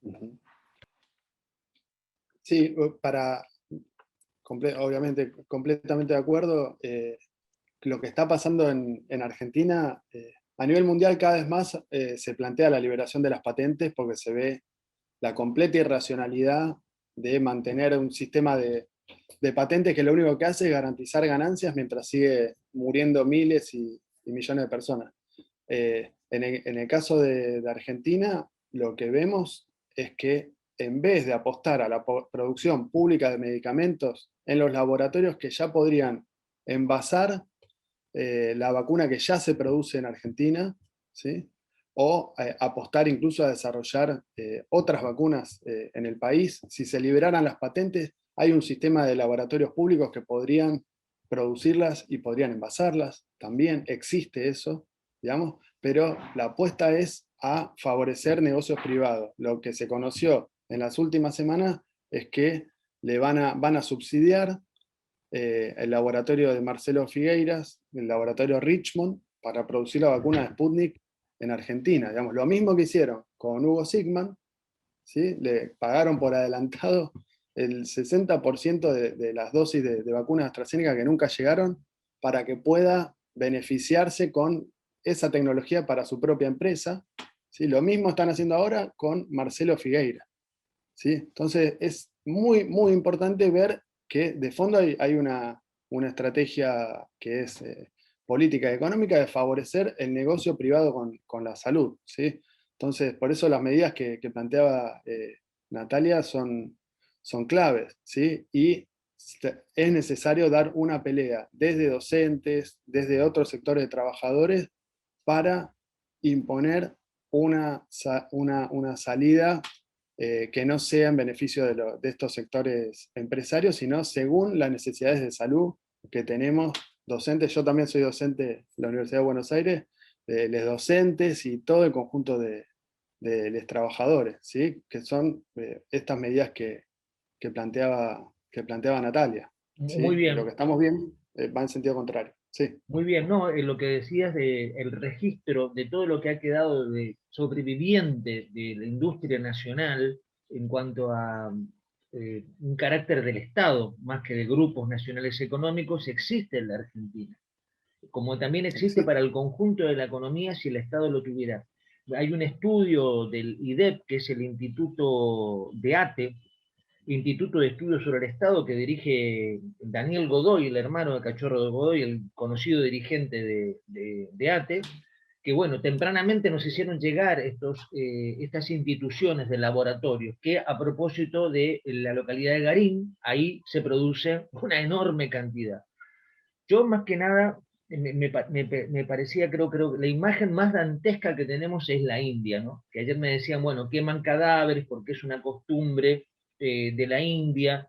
Ujú. Sí, obviamente completamente de acuerdo. Lo que está pasando en Argentina, a nivel mundial cada vez más se plantea la liberación de las patentes porque se ve la completa irracionalidad de mantener un sistema de patentes que lo único que hace es garantizar ganancias mientras sigue muriendo miles y millones de personas. En el caso de Argentina, lo que vemos es que en vez de apostar a la producción pública de medicamentos en los laboratorios que ya podrían envasar la vacuna que ya se produce en Argentina, ¿sí? O apostar incluso a desarrollar otras vacunas en el país. Si se liberaran las patentes, hay un sistema de laboratorios públicos que podrían producirlas y podrían envasarlas. También existe eso, digamos, pero la apuesta es a favorecer negocios privados. Lo que se conoció en las últimas semanas es que van a subsidiar el laboratorio de Marcelo Figueiras, el laboratorio Richmond, para producir la vacuna de Sputnik en Argentina. Digamos, lo mismo que hicieron con Hugo Sigman, ¿sí? Le pagaron por adelantado el 60% de las dosis de vacunas AstraZeneca que nunca llegaron para que pueda beneficiarse con esa tecnología para su propia empresa. ¿Sí? Lo mismo están haciendo ahora con Marcelo Figueira. ¿Sí? Entonces es muy, muy importante ver que de fondo hay una estrategia que es política y económica de favorecer el negocio privado con la salud. ¿Sí? Entonces, por eso las medidas que planteaba Natalia son claves. ¿Sí? Y es necesario dar una pelea desde docentes, desde otros sectores de trabajadores, para imponer una salida que no sea en beneficio de estos sectores empresarios, sino según las necesidades de salud que tenemos docentes. Yo también soy docente de la Universidad de Buenos Aires, los docentes y todo el conjunto de los trabajadores, ¿sí? Que son estas medidas que planteaba Natalia. Muy ¿Sí? Y lo bien, que estamos viendo va en sentido contrario. Sí. muy bien, ¿no? Lo que decías de el registro de todo lo que ha quedado de sobreviviente de la industria nacional en cuanto a un carácter del Estado, más que de grupos nacionales económicos, existe en la Argentina, como también existe Sí. para el conjunto de la economía si el Estado lo tuviera. Hay un estudio del IDEP, que es el Instituto de ATE, Instituto de Estudios sobre el Estado, que dirige Daniel Godoy, el hermano de Cachorro de Godoy, el conocido dirigente de ATE, que bueno, tempranamente nos hicieron llegar estas instituciones de laboratorios, que a propósito de la localidad de Garín, ahí se produce una enorme cantidad. Yo más que nada me parecía, creo que la imagen más dantesca que tenemos es la India, ¿no? Que ayer me decían, bueno, queman cadáveres porque es una costumbre de la India,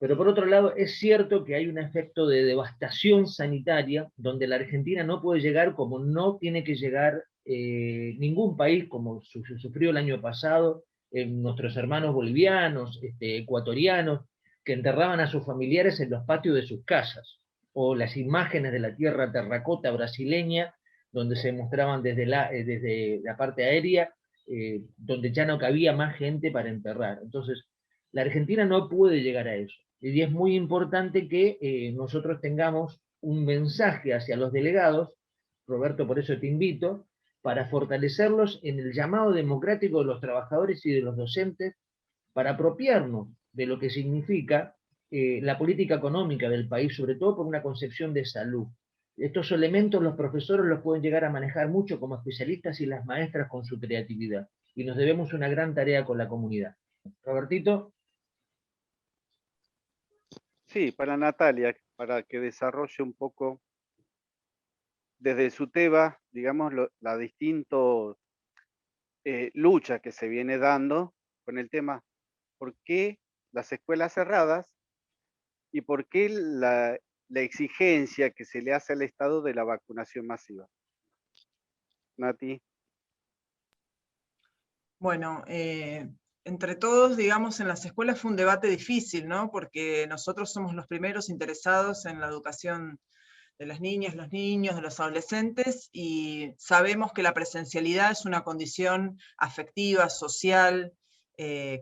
pero por otro lado es cierto que hay un efecto de devastación sanitaria donde la Argentina no puede llegar como no tiene que llegar ningún país, como sufrió el año pasado, nuestros hermanos bolivianos, ecuatorianos, que enterraban a sus familiares en los patios de sus casas, o las imágenes de la tierra terracota brasileña, donde se mostraban desde la parte aérea, donde ya no cabía más gente para enterrar. Entonces, la Argentina no puede llegar a eso. Y es muy importante que nosotros tengamos un mensaje hacia los delegados, Roberto, por eso te invito, para fortalecerlos en el llamado democrático de los trabajadores y de los docentes, para apropiarnos de lo que significa la política económica del país, sobre todo por una concepción de salud. Estos elementos los profesores los pueden llegar a manejar mucho como especialistas y las maestras con su creatividad. Y nos debemos una gran tarea con la comunidad. Robertito. Sí, para Natalia, para que desarrolle un poco desde su tema, digamos, la distinta lucha que se viene dando con el tema, ¿por qué las escuelas cerradas y por qué la exigencia que se le hace al Estado de la vacunación masiva? Nati. Bueno, entre todos, digamos, en las escuelas fue un debate difícil, ¿no? Porque nosotros somos los primeros interesados en la educación de las niñas, los niños, de los adolescentes, y sabemos que la presencialidad es una condición afectiva, social,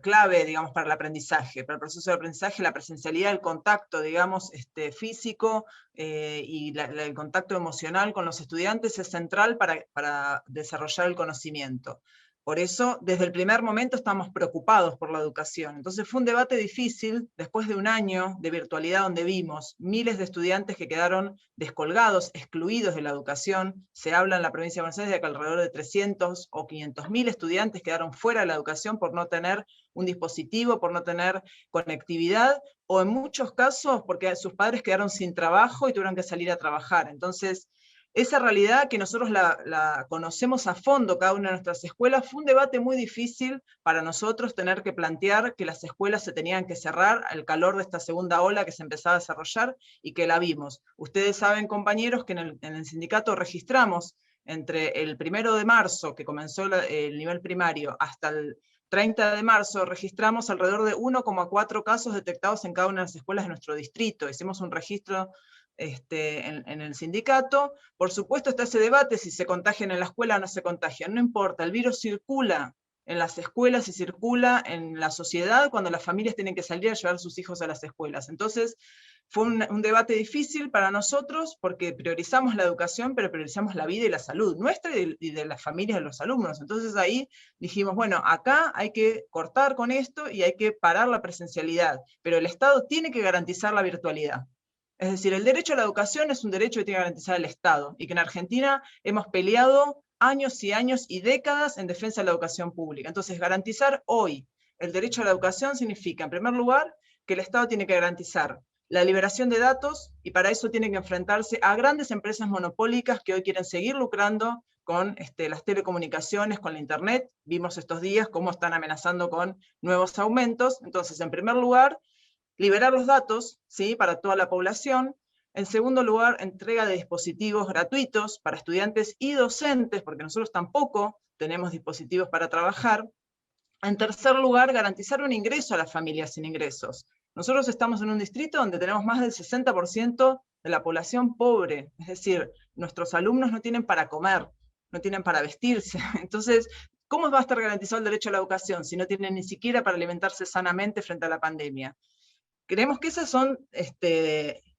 clave, digamos, para el aprendizaje, para el proceso de aprendizaje, la presencialidad, el contacto, digamos, físico y el contacto emocional con los estudiantes es central para desarrollar el conocimiento. Por eso, desde el primer momento estamos preocupados por la educación. Entonces fue un debate difícil, después de un año de virtualidad donde vimos miles de estudiantes que quedaron descolgados, excluidos de la educación. Se habla en la provincia de Buenos Aires de que alrededor de 300 o 500.000 estudiantes quedaron fuera de la educación por no tener un dispositivo, por no tener conectividad, o en muchos casos porque sus padres quedaron sin trabajo y tuvieron que salir a trabajar. Entonces, esa realidad que nosotros la conocemos a fondo cada una de nuestras escuelas, fue un debate muy difícil para nosotros tener que plantear que las escuelas se tenían que cerrar al calor de esta segunda ola que se empezaba a desarrollar y que la vimos. Ustedes saben, compañeros, que en el sindicato registramos entre el 1 de marzo, que comenzó el nivel primario, hasta el 30 de marzo, registramos alrededor de 1,4 casos detectados en cada una de las escuelas de nuestro distrito. Hicimos un registro en el sindicato. Por supuesto está ese debate si se contagian en la escuela o no se contagian, no importa, el virus circula en las escuelas y circula en la sociedad cuando las familias tienen que salir a llevar a sus hijos a las escuelas. Entonces fue un debate difícil para nosotros porque priorizamos la educación, pero priorizamos la vida y la salud nuestra y de las familias de los alumnos. Entonces ahí dijimos, bueno, acá hay que cortar con esto y hay que parar la presencialidad, pero el Estado tiene que garantizar la virtualidad. Es decir, el derecho a la educación es un derecho que tiene que garantizar el Estado, y que en Argentina hemos peleado años y décadas en defensa de la educación pública. Entonces, garantizar hoy el derecho a la educación significa, en primer lugar, que el Estado tiene que garantizar la liberación de datos, y para eso tiene que enfrentarse a grandes empresas monopólicas que hoy quieren seguir lucrando con las telecomunicaciones, con la Internet. Vimos estos días cómo están amenazando con nuevos aumentos. Entonces, en primer lugar, liberar los datos, ¿sí?, para toda la población. En segundo lugar, entrega de dispositivos gratuitos para estudiantes y docentes, porque nosotros tampoco tenemos dispositivos para trabajar. En tercer lugar, garantizar un ingreso a las familias sin ingresos. Nosotros estamos en un distrito donde tenemos más del 60% de la población pobre, es decir, nuestros alumnos no tienen para comer, no tienen para vestirse. Entonces, ¿cómo va a estar garantizado el derecho a la educación si no tienen ni siquiera para alimentarse sanamente frente a la pandemia? Creemos que esos son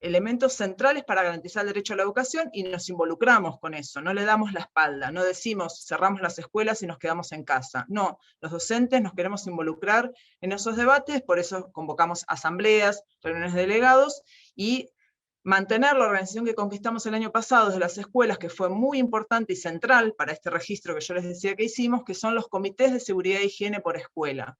elementos centrales para garantizar el derecho a la educación y nos involucramos con eso, no le damos la espalda, no decimos cerramos las escuelas y nos quedamos en casa. No, los docentes nos queremos involucrar en esos debates, por eso convocamos asambleas, reuniones de delegados y mantener la organización que conquistamos el año pasado desde las escuelas, que fue muy importante y central para este registro que yo les decía que hicimos, que son los comités de seguridad e higiene por escuela.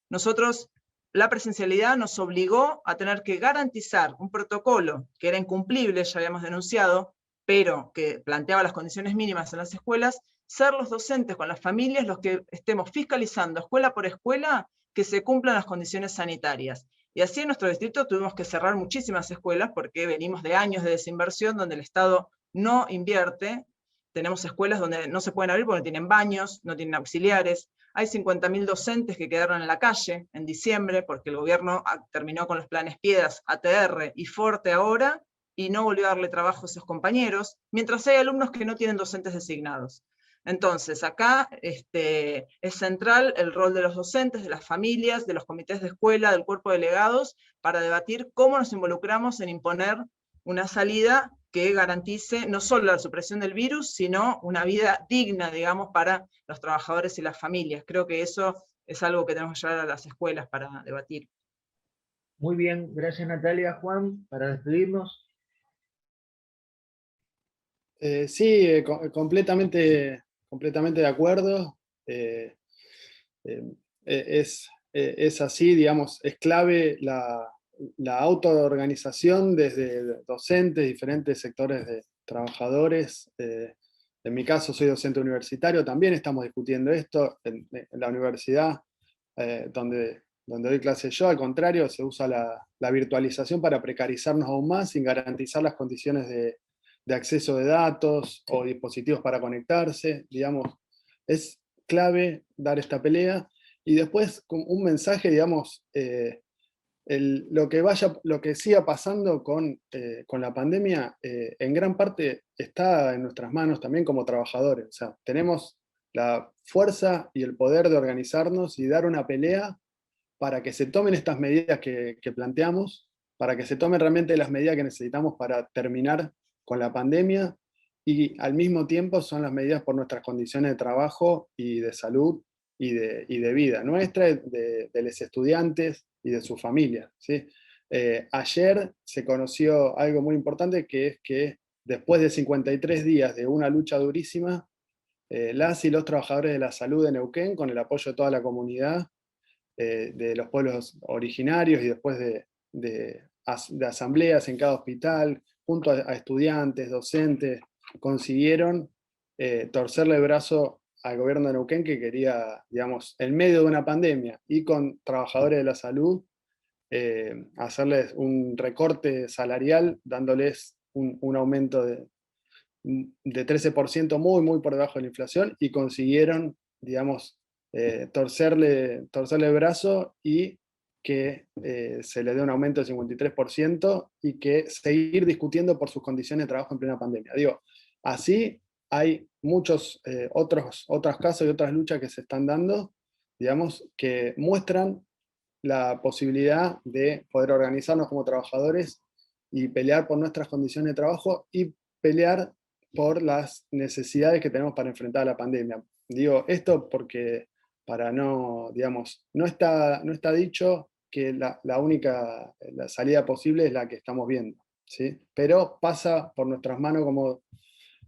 Nosotros, la presencialidad nos obligó a tener que garantizar un protocolo que era incumplible, ya habíamos denunciado, pero que planteaba las condiciones mínimas en las escuelas, ser los docentes con las familias los que estemos fiscalizando escuela por escuela que se cumplan las condiciones sanitarias. Y así en nuestro distrito tuvimos que cerrar muchísimas escuelas porque venimos de años de desinversión donde el Estado no invierte. Tenemos escuelas donde no se pueden abrir porque no tienen baños, no tienen auxiliares. Hay 50.000 docentes que quedaron en la calle en diciembre porque el gobierno terminó con los planes Piedras, ATR y Forte ahora, y no volvió a darle trabajo a esos compañeros, mientras hay alumnos que no tienen docentes designados. Entonces, acá es central el rol de los docentes, de las familias, de los comités de escuela, del cuerpo de delegados, para debatir cómo nos involucramos en imponer una salida que garantice no solo la supresión del virus, sino una vida digna, digamos, para los trabajadores y las familias. Creo que eso es algo que tenemos que llevar a las escuelas para debatir. Muy bien, gracias Natalia. Juan, para despedirnos. Sí, completamente de acuerdo. Es así, digamos, es clave la autoorganización desde docentes, diferentes sectores de trabajadores. En mi caso soy docente universitario, también estamos discutiendo esto en la universidad donde doy clase yo. Al contrario, se usa la virtualización para precarizarnos aún más sin garantizar las condiciones de acceso de datos o dispositivos para conectarse. Digamos, es clave dar esta pelea. Y después un mensaje, digamos, lo que siga pasando con la pandemia, en gran parte está en nuestras manos también como trabajadores. O sea, tenemos la fuerza y el poder de organizarnos y dar una pelea para que se tomen estas medidas que planteamos, para que se tomen realmente las medidas que necesitamos para terminar con la pandemia, y al mismo tiempo son las medidas por nuestras condiciones de trabajo y de salud y de vida nuestra, de los estudiantes y de sus familias, ¿sí? Ayer se conoció algo muy importante, que es que después de 53 días de una lucha durísima, las y los trabajadores de la salud de Neuquén, con el apoyo de toda la comunidad, de los pueblos originarios y después de asambleas en cada hospital, junto a estudiantes, docentes, consiguieron torcerle el brazo al gobierno de Neuquén, que quería, digamos, en medio de una pandemia y con trabajadores de la salud, hacerles un recorte salarial, dándoles un aumento de 13%, muy por debajo de la inflación, y consiguieron, digamos, torcerle el brazo y que se le dé un aumento del 53% y que seguir discutiendo por sus condiciones de trabajo en plena pandemia. Digo, así hay muchos otros casos y otras luchas que se están dando, digamos, que muestran la posibilidad de poder organizarnos como trabajadores y pelear por nuestras condiciones de trabajo y pelear por las necesidades que tenemos para enfrentar la pandemia. Digo esto porque para no, digamos, no está dicho que la única salida posible es la que estamos viendo, ¿sí? Pero pasa por nuestras manos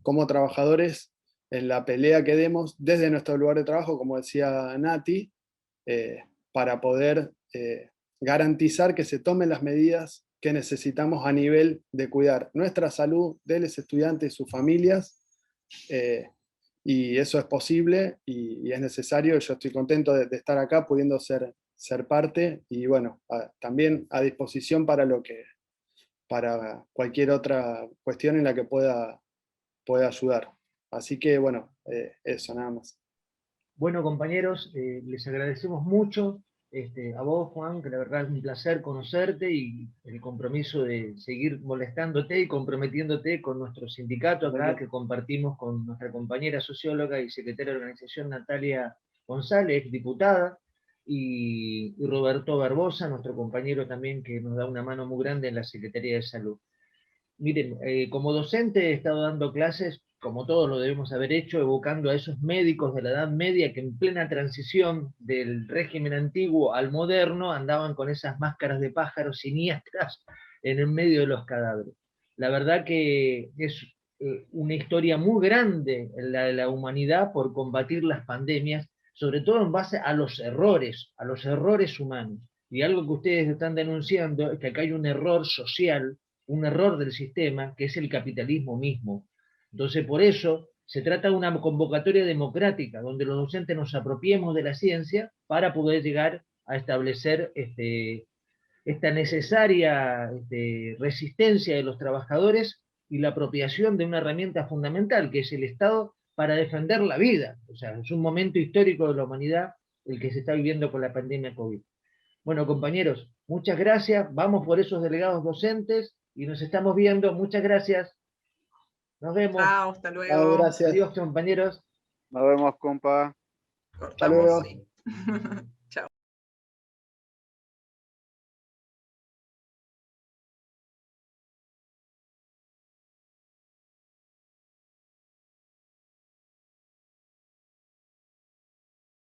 como trabajadores en la pelea que demos desde nuestro lugar de trabajo, como decía Nati, para poder garantizar que se tomen las medidas que necesitamos a nivel de cuidar nuestra salud, de los estudiantes y sus familias, y eso es posible y es necesario. Yo estoy contento de estar acá, pudiendo ser parte, y bueno, también a disposición para cualquier otra cuestión en la que pueda ayudar. Así que bueno, eso nada más. Bueno, compañeros, les agradecemos mucho a vos, Juan, que la verdad es un placer conocerte, y el compromiso de seguir molestándote y comprometiéndote con nuestro sindicato acá, que compartimos con nuestra compañera socióloga y secretaria de organización Natalia González, diputada, y Roberto Barbosa, nuestro compañero también, que nos da una mano muy grande en la Secretaría de Salud. Miren, como docente he estado dando clases, como todos lo debemos haber hecho, evocando a esos médicos de la Edad Media que en plena transición del régimen antiguo al moderno andaban con esas máscaras de pájaros siniestras en el medio de los cadáveres. La verdad que es una historia muy grande la de la humanidad por combatir las pandemias, sobre todo en base a los errores humanos. Y algo que ustedes están denunciando es que acá hay un error social, un error del sistema, que es el capitalismo mismo. Entonces, por eso se trata de una convocatoria democrática, donde los docentes nos apropiemos de la ciencia para poder llegar a establecer esta necesaria resistencia de los trabajadores y la apropiación de una herramienta fundamental, que es el Estado, para defender la vida. O sea, es un momento histórico de la humanidad el que se está viviendo con la pandemia COVID. Bueno, compañeros, muchas gracias. Vamos por esos delegados docentes y nos estamos viendo. Muchas gracias. Nos vemos. Chao, hasta luego. Gracias. Adiós, compañeros. Nos vemos, compa. Cortamos. Hasta luego. Sí.